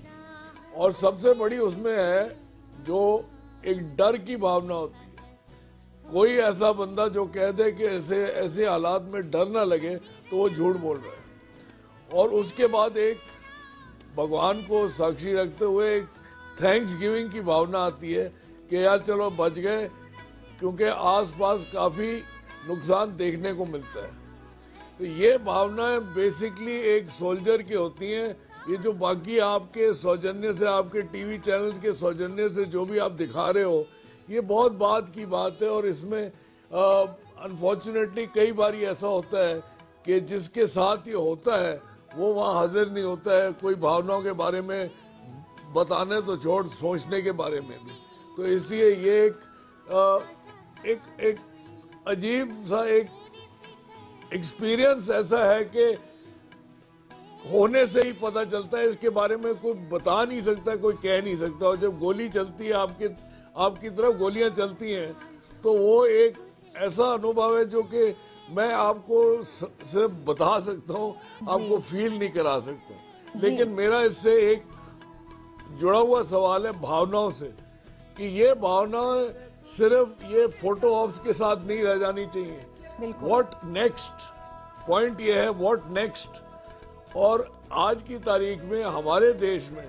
और सबसे बड़ी उसमें है जो एक डर की भावना होती है। कोई ऐसा बंदा जो कह दे कि ऐसे हालात में डर ना लगे तो वो झूठ बोल रहा है। और उसके बाद एक भगवान को साक्षी रखते हुए एक थैंक्स गिविंग की भावना आती है कि यार चलो बच गए, क्योंकि आसपास काफी नुकसान देखने को मिलता है। तो ये भावनाएं बेसिकली एक सोल्जर की होती हैं। ये जो बाकी आपके सौजन्य से, आपके टीवी चैनल्स के सौजन्य से जो भी आप दिखा रहे हो, ये बहुत बात की बात है। और इसमें अनफॉर्चुनेटली कई बार ऐसा होता है कि जिसके साथ ये होता है वो वहाँ हाजिर नहीं होता है, कोई भावनाओं के बारे में बताने तो छोड़, सोचने के बारे में भी। तो इसलिए ये एक अजीब सा एक एक्सपीरियंस ऐसा है कि होने से ही पता चलता है। इसके बारे में कोई बता नहीं सकता, कोई कह नहीं सकता। और जब गोली चलती है, आपकी तरफ गोलियां चलती हैं, तो वो एक ऐसा अनुभव है जो कि मैं आपको सिर्फ बता सकता हूँ, आपको फील नहीं करा सकता। लेकिन मेरा इससे एक जुड़ा हुआ सवाल है भावनाओं से, कि ये भावनाएं सिर्फ ये फोटो ऑप्स के साथ नहीं रह जानी चाहिए। व्हाट नेक्स्ट, पॉइंट ये है व्हाट नेक्स्ट। और आज की तारीख में हमारे देश में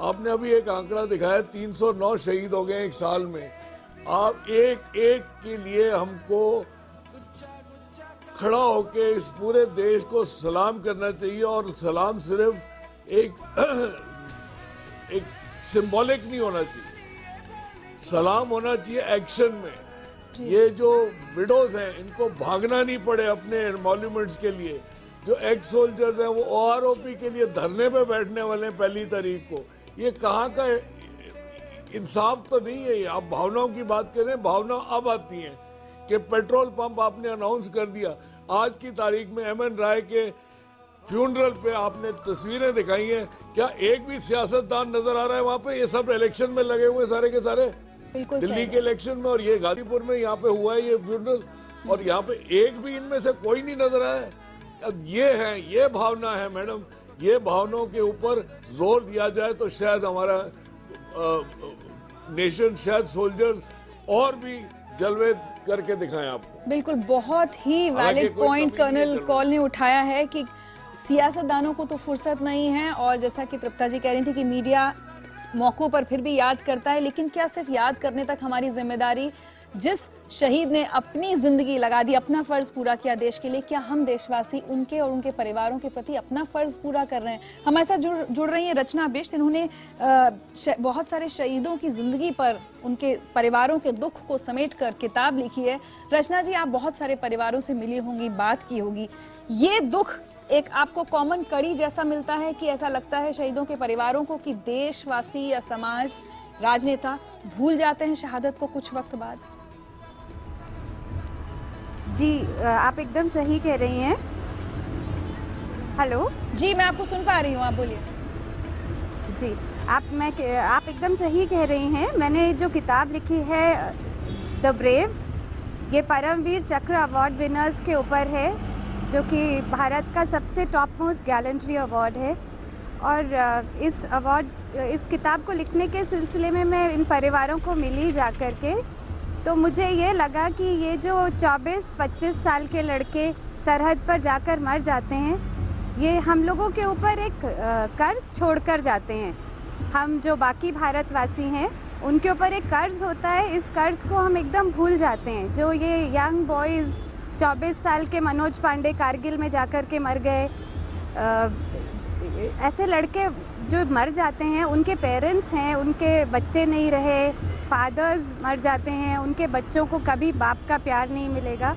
आपने अभी एक आंकड़ा दिखाया, 309 शहीद हो गए एक साल में। आप एक एक के लिए हमको खड़ा होके इस पूरे देश को सलाम करना चाहिए। और सलाम सिर्फ एक सिंबॉलिक नहीं होना चाहिए, सलाम होना चाहिए एक्शन में। ये जो विडोज हैं इनको भागना नहीं पड़े अपने मॉन्यूमेंट्स के लिए। जो एक्स सोल्जर्स हैं वो ओआरओपी के लिए धरने पे बैठने वाले हैं 1 तारीख को। ये कहाँ का इंसाफ तो नहीं है। आप भावनाओं की बात करें, भावना अब आती है कि पेट्रोल पंप आपने अनाउंस कर दिया। आज की तारीख में एमएन राय के फ्यूनरल पे आपने तस्वीरें दिखाई हैं, क्या एक भी सियासतदान नजर आ रहा है वहां पे? ये सब इलेक्शन में लगे हुए सारे के सारे, दिल्ली के इलेक्शन में, और ये गाजीपुर में यहाँ पे हुआ है ये फ्यूनरल, और यहाँ पे एक भी इनमें से कोई नहीं नजर आया। अब ये भावना है मैडम। ये भावनाओं के ऊपर जोर दिया जाए तो शायद हमारा नेशन, शायद सोल्जर्स और भी जलवे करके दिखाएं आपको। बिल्कुल, बहुत ही वैलिड पॉइंट कर्नल कौल ने उठाया है कि सियासतदानों को तो फुर्सत नहीं है। और जैसा कि तृप्ता जी कह रही थी कि मीडिया मौकों पर फिर भी याद करता है, लेकिन क्या सिर्फ याद करने तक हमारी जिम्मेदारी? जिस शहीद ने अपनी जिंदगी लगा दी, अपना फर्ज पूरा किया देश के लिए। क्या हम देशवासी उनके और उनके परिवारों के प्रति अपना फर्ज पूरा कर रहे हैं? हमारे साथ जुड़ रही हैं रचना बिष्ट। इन्होंने बहुत सारे शहीदों की जिंदगी पर, उनके परिवारों के दुख को समेटकर किताब लिखी है। रचना जी, आप बहुत सारे परिवारों से मिली होंगी, बात की होगी। ये दुख एक आपको कॉमन कड़ी जैसा मिलता है कि ऐसा लगता है शहीदों के परिवारों को कि देशवासी या समाज, राजनेता भूल जाते हैं शहादत को कुछ वक्त बाद? जी, आप एकदम सही कह रही हैं। हेलो जी, मैं आपको सुन पा रही हूँ, आप बोलिए। जी, आप एकदम सही कह रही हैं। मैंने जो किताब लिखी है द ब्रेव, ये परमवीर चक्र अवार्ड विनर्स के ऊपर है, जो कि भारत का सबसे टॉप मोस्ट गैलेंट्री अवार्ड है। और इस किताब को लिखने के सिलसिले में मैं इन परिवारों को मिली जाकर के, तो मुझे ये लगा कि ये जो 24-25 साल के लड़के सरहद पर जाकर मर जाते हैं, ये हम लोगों के ऊपर एक कर्ज छोड़कर जाते हैं। हम जो बाकी भारतवासी हैं उनके ऊपर एक कर्ज होता है, इस कर्ज को हम एकदम भूल जाते हैं। जो ये यंग बॉयज़ 24 साल के मनोज पांडे कारगिल में जाकर के मर गए, ऐसे लड़के जो मर जाते हैं, उनके पेरेंट्स हैं, उनके बच्चे नहीं रहे, फादर्स मर जाते हैं, उनके बच्चों को कभी बाप का प्यार नहीं मिलेगा।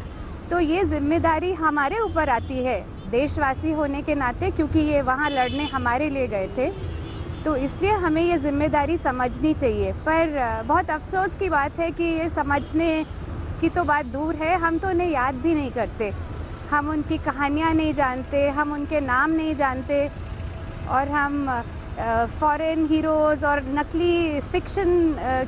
तो ये जिम्मेदारी हमारे ऊपर आती है देशवासी होने के नाते, क्योंकि ये वहाँ लड़ने हमारे लिए गए थे, तो इसलिए हमें ये जिम्मेदारी समझनी चाहिए। पर बहुत अफसोस की बात है कि ये समझने की तो बात दूर है, हम तो उन्हें याद भी नहीं करते, हम उनकी कहानियाँ नहीं जानते, हम उनके नाम नहीं जानते, और हम फॉरेन हीरोज़ और नकली फिक्शन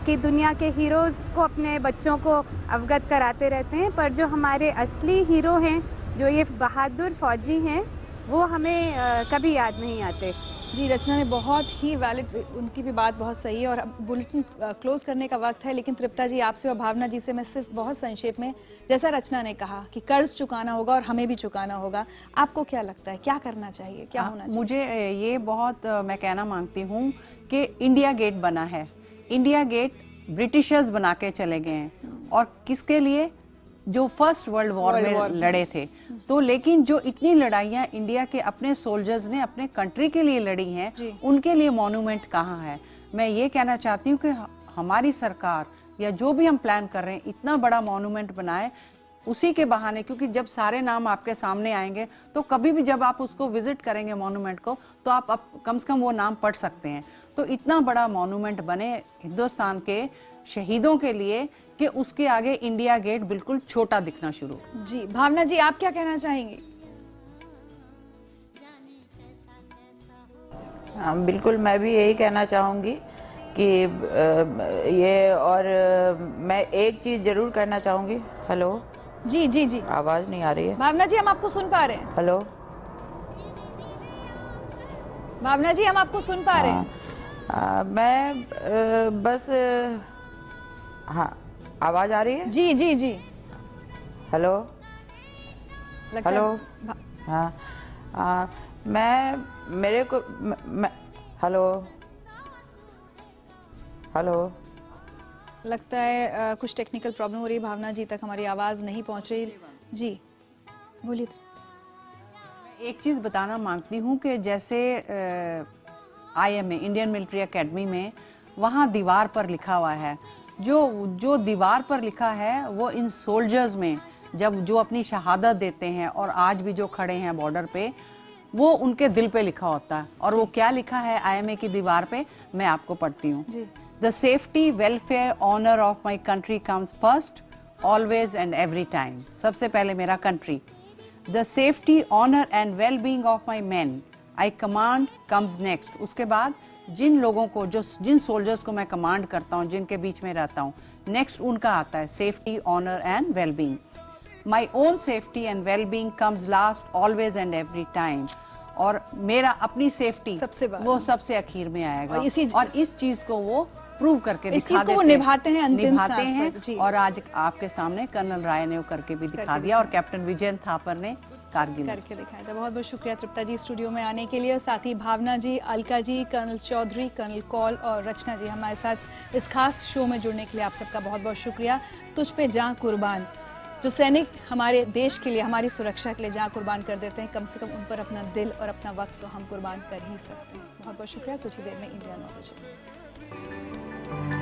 की दुनिया के हीरोज़ को अपने बच्चों को अवगत कराते रहते हैं। पर जो हमारे असली हीरो हैं, जो ये बहादुर फौजी हैं, वो हमें कभी याद नहीं आते। जी, रचना ने बहुत ही वैलिड, उनकी भी बात बहुत सही है। और अब बुलेटिन क्लोज करने का वक्त है, लेकिन तृप्ता जी आपसे और भावना जी से मैं सिर्फ बहुत संक्षेप में, जैसा रचना ने कहा कि कर्ज चुकाना होगा और हमें भी चुकाना होगा, आपको क्या लगता है क्या करना चाहिए, क्या होना चाहिए? मुझे ये बहुत मैं कहना मांगती हूँ कि इंडिया गेट बना है, इंडिया गेट ब्रिटिशर्स बना के चले गए हैं, और किसके लिए? जो फर्स्ट वर्ल्ड वॉर में लड़े थे। तो लेकिन जो इतनी लड़ाइयाँ इंडिया के अपने सोल्जर्स ने अपने कंट्री के लिए लड़ी हैं, उनके लिए मॉन्यूमेंट कहाँ है? मैं ये कहना चाहती हूँ कि हमारी सरकार या जो भी हम प्लान कर रहे हैं, इतना बड़ा मॉन्यूमेंट बनाए उसी के बहाने, क्योंकि जब सारे नाम आपके सामने आएंगे तो कभी भी जब आप उसको विजिट करेंगे मॉन्यूमेंट को, तो आप कम से कम वो नाम पढ़ सकते हैं। तो इतना बड़ा मॉन्यूमेंट बने हिंदुस्तान के शहीदों के लिए कि उसके आगे इंडिया गेट बिल्कुल छोटा दिखना शुरू। जी, भावना जी आप क्या कहना चाहेंगी? बिल्कुल, मैं भी यही कहना चाहूंगी कि ये, और मैं एक चीज जरूर करना चाहूंगी। हेलो जी जी जी, आवाज नहीं आ रही है। भावना जी हम आपको सुन पा रहे हैं। हेलो भावना जी हम आपको सुन पा रहे हैं। मैं बस, हाँ आवाज आ रही है? जी जी जी। हेलो हेलो, हाँ मेरे को हेलो हेलो, लगता है कुछ टेक्निकल प्रॉब्लम हो रही है, भावना जी तक हमारी आवाज नहीं पहुंच रही। जी बोलिए। एक चीज बताना मांगती हूँ कि जैसे IMA इंडियन मिलिट्री एकेडमी में, वहाँ दीवार पर लिखा हुआ है, जो दीवार पर लिखा है वो इन सोल्जर्स में, जब जो अपनी शहादत देते हैं और आज भी जो खड़े हैं बॉर्डर पे, वो उनके दिल पे लिखा होता है। और वो क्या लिखा है IMA की दीवार पे, मैं आपको पढ़ती हूँ। The safety welfare honour of my country comes first, always and every time. सबसे पहले मेरा country. The safety honour and well being of my men I command comes next. उसके बाद जिन लोगों को, जिन सोल्जर्स को मैं कमांड करता हूँ, जिनके बीच में रहता हूँ, नेक्स्ट उनका आता है safety, honour and well being. My own safety and well being comes last, always and every time. और मेरा अपनी सेफ्टी वो सबसे आखिर में आएगा। और इस चीज को वो प्रूव करके दिखा देते हैं, निभाते हैं, निभाते हैं। और आज आपके सामने कर्नल राय ने वो करके भी दिखा दिया, और कैप्टन विजयन थापर ने कारगिल करके दिखाया था। बहुत बहुत शुक्रिया तृप्ता जी स्टूडियो में आने के लिए। साथ ही भावना जी, अलका जी, कर्नल चौधरी, कर्नल कौल और रचना जी हमारे साथ इस खास शो में जुड़ने के लिए आप सबका बहुत बहुत शुक्रिया। तुझ पे जान कुर्बान, जो सैनिक हमारे देश के लिए, हमारी सुरक्षा के लिए जान कुर्बान कर देते हैं, कम से कम उन पर अपना दिल और अपना वक्त तो हम कुर्बान कर ही सकते हैं। बहुत बहुत शुक्रिया। कुछ ही देर में इंडिया 9 बजे।